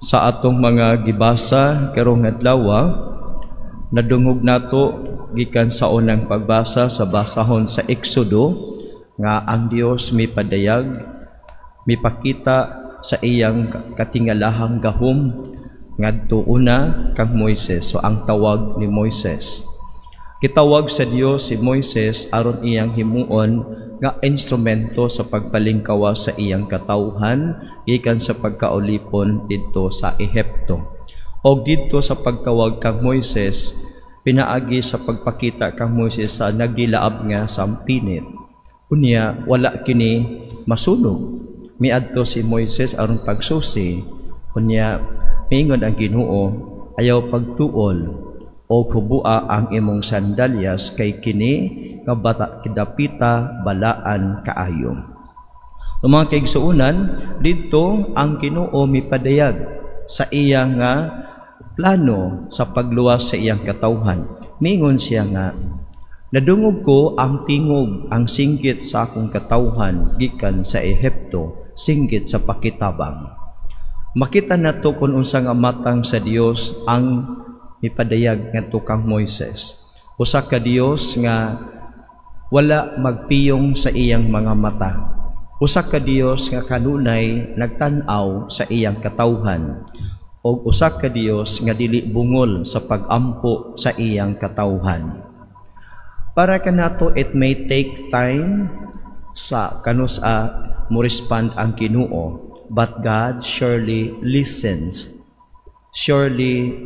Sa atong mga gibasa karong adlaw, nadungog nato gikan sa unang pagbasa sa basahon sa Exodo nga ang Dios mipadayag, mipakita sa iyang katingalahang gahom ngadto una kang Moises. So ang tawag ni Moises, gitawag sa Dios si Moises aron iyang himuon nga instrumento sa pagpalingkawas sa iyang katawhan gikan sa pagkaulipon didto sa Ehipto. Og didto sa pagtawag kang Moises, pinaagi sa pagpakita kang Moises sa nagdilaab nga sampinit. Unya wala kini masunog. Miadto si Moises aron pagsusi. Unya miingon ang Ginoo, ayaw pagtuol o hubua ang imong sandalyas kay kini nga bata kidapita balaan kaayo. Mga kaigsuunan, didto ang Ginoo mipadayag sa iya nga plano sa pagluwas sa iyang katawhan. Mingon siya nga, nadungog ko ang tingog, ang singgit sa akong katawhan gikan sa Ehipto, singgit sa pakitabang. Makita nato kung unsa nga matang sa Dios ang mipadayag ngadto kang Moises. Usa ka Dios nga wala magpiyong sa iyang mga mata. Usa ka Dios nga kanunay nagtan-aw sa iyang katawhan. O usa ka Dios nga dili bungol sa pagampo sa iyang katawhan. Para kanato it may take time sa kanus mo respond ang Ginoo, but God surely listens, surely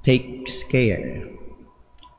takes care.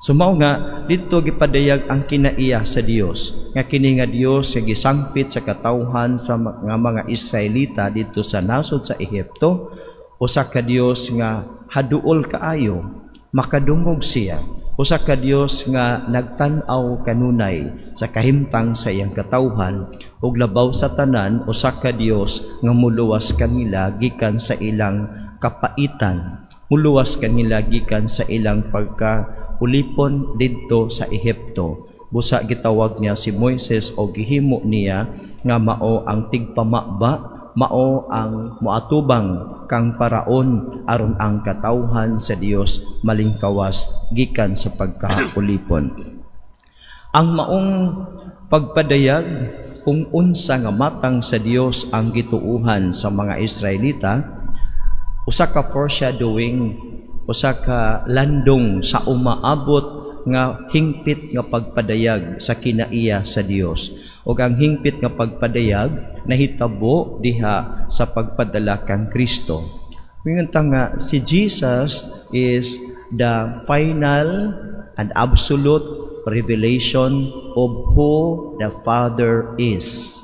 So mao nga dito gipadayag ang kinaiya sa Dios nga kini nga Dios nga gisangpit sa katawhan sa mga Israelita dito sa nasod sa Ehipto, usa ka Dios nga haduol kaayo, makadungog siya. Usa ka Dios nga nagtan-aw kanunay sa kahimtang sa iyang katawhan ug labaw sa tanan, usa ka Dios nga muluwas kanila gikan sa ilang kapaitan, muluwas kanila gikan sa ilang pagkaulipon didto sa Ehipto. Busa gitawag niya si Moises o gihimo niya nga mao ang tigpamaba, mao ang moatubang kang paraon aron ang katawhan sa Dios malingkawas gikan sa pagkaulipon. Ang maong pagpadayag kung unsa nga matang sa Dios ang gituuhan sa mga Israelita, usa ka foreshadowing, usa ka landong sa umaabot nga hingpit nga pagpadayag sa kinaiya sa Dios. Ug ang hingpit nga pagpadayag nahitabo diha sa pagpadala kang Kristo. Mingon ta nga si Jesus is the final and absolute revelation of who the Father is.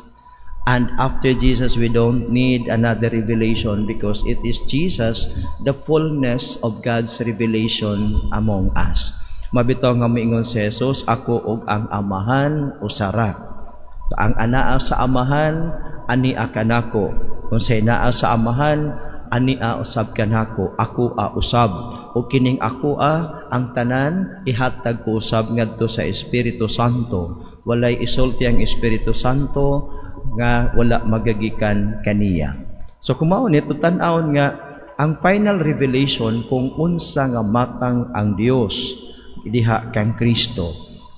And after Jesus, we don't need another revelation because it is Jesus, the fullness of God's revelation among us. Mabitaw nga moingon si Jesus, ako ug ang amahan usara. Ang anaa sa amahan, ani kanako. Kung say naa sa amahan, ani usab kanako. Ako usab. O kining ako ang tanan, ihatag ko usab ngadto sa Espiritu Santo. Walay isulti ang Espiritu Santo nga wala magagikan kaniya. So kumao nito tan-awon nga ang final revelation kung unsa nga matang ang Dios diha kang Kristo.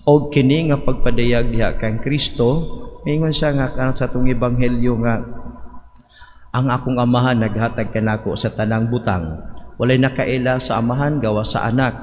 O kini nga pagpadayag diha kang Kristo, mingon siya nga kanang sa atong ebanghelyo nga ang akong amahan naghatag kanako sa tanang butang. Walay nakaila sa amahan gawa sa anak,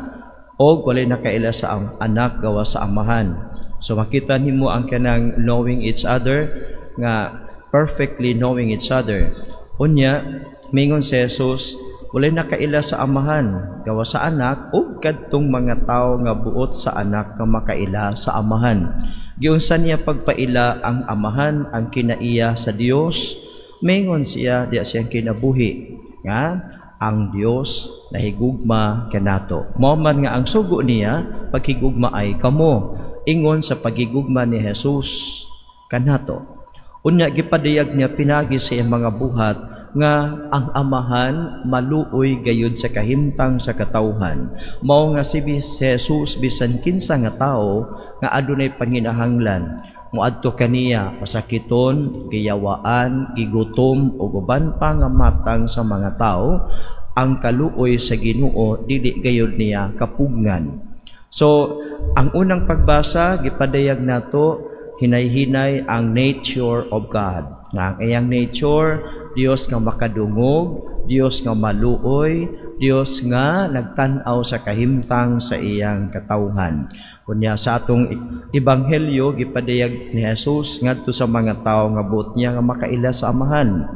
o walay nakaila sa anak gawa sa amahan. So makita nimo ang kanang knowing each other nga perfectly knowing each other. Unya mingon si Jesus, walay nakaila sa amahan gawa sa anak, o kadtong mga tawo nga buot sa anak nga makaila sa amahan. Giunsa niya pagpaila ang amahan ang kinaiya sa Dios, mingon siya diya siyang kinabuhi nga ang Dios nahigugma kanato. Mao man nga ang sugo niya paghigugma ay kamo, ingon sa paghigugma ni Jesus kanato. Unya gipadayag niya pinagi sa iyang mga buhat nga ang amahan maluoy gayud sa kahimtang sa katawhan. Mao nga si Jesus bisan kinsa nga tawo nga adunay panginahanglan, muadto kaniya pasakiton, giyawaan, gigutom ug uban pa nga matang sa mga tao, ang kaluoy sa Ginoo dili gayud niya kapugnan. So ang unang pagbasa gipadayag nato hinay-hinay ang nature of God. Nga ang iyang nature, Dios nga makadungog, Dios nga maluoy, Dios nga nagtan-aw sa kahimtang sa iyang katawhan. Kunya sa atong ebanghelyo gipadayag ni Jesus ngadto sa mga tawo nga buot niya nga makaila sa Amahan.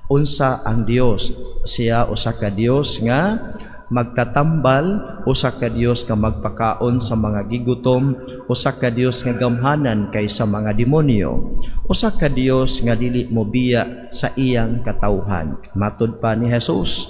Unsa ang Dios? Siya usa ka Dios nga magtatambal, usa ka Dios nga magpakaon sa mga gigutom, usa ka Dios nga gamhanan kaysa mga demonyo, usa ka Dios nga dili mobiya sa iyang katawhan. Matud pa ni Jesus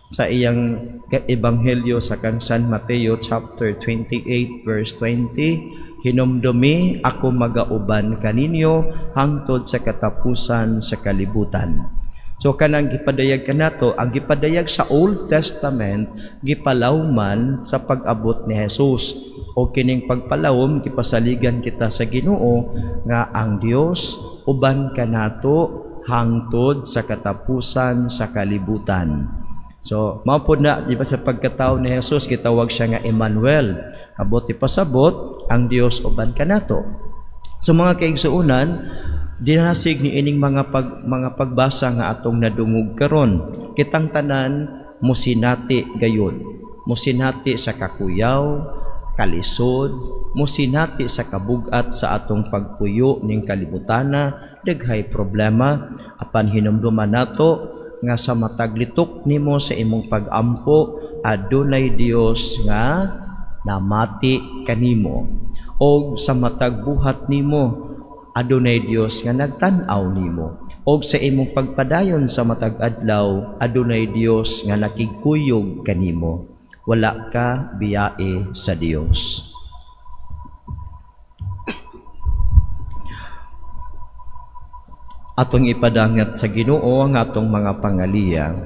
sa iyang ebanghelyo sa kang San Mateo chapter 28 verse 20, hinumdumi ako magauban kaninyo hangtod sa katapusan sa kalibutan. So kanang gipadayag kanato, ang gipadayag sa Old Testament gipalawman sa pag-abot ni Jesus. O kining pagpalawom gipasaligan kita sa Ginoo nga ang Dios uban kanato hangtod sa katapusan sa kalibutan. So mao pod na di ba sa pagkatao ni Jesus gitawag siya nga Emmanuel. Abot ipasabot ang Dios uban kanato. So mga kaigsuonan, dinasig ni ining mga pagbasa nga atong nadungog karon. Kitang tanan musinati gayon. Musinati sa kakuyaw, kalisod, musinati sa kabugat sa atong pagpuyo ning kalibutana, daghay problema apan hinumduman nato nga sa matag litok nimo sa imong pag-ampo adunay Dios nga namati kanimo. Og sa matag buhat nimo adunay Dios nga nagtan-aw nimo. Og sa imong pagpadayon sa matag adlaw, adunay Dios nga nakigkuyog kanimo. Wala ka biyae sa Dios. Atong ipadangat sa Ginoo ang atong mga pangaliya.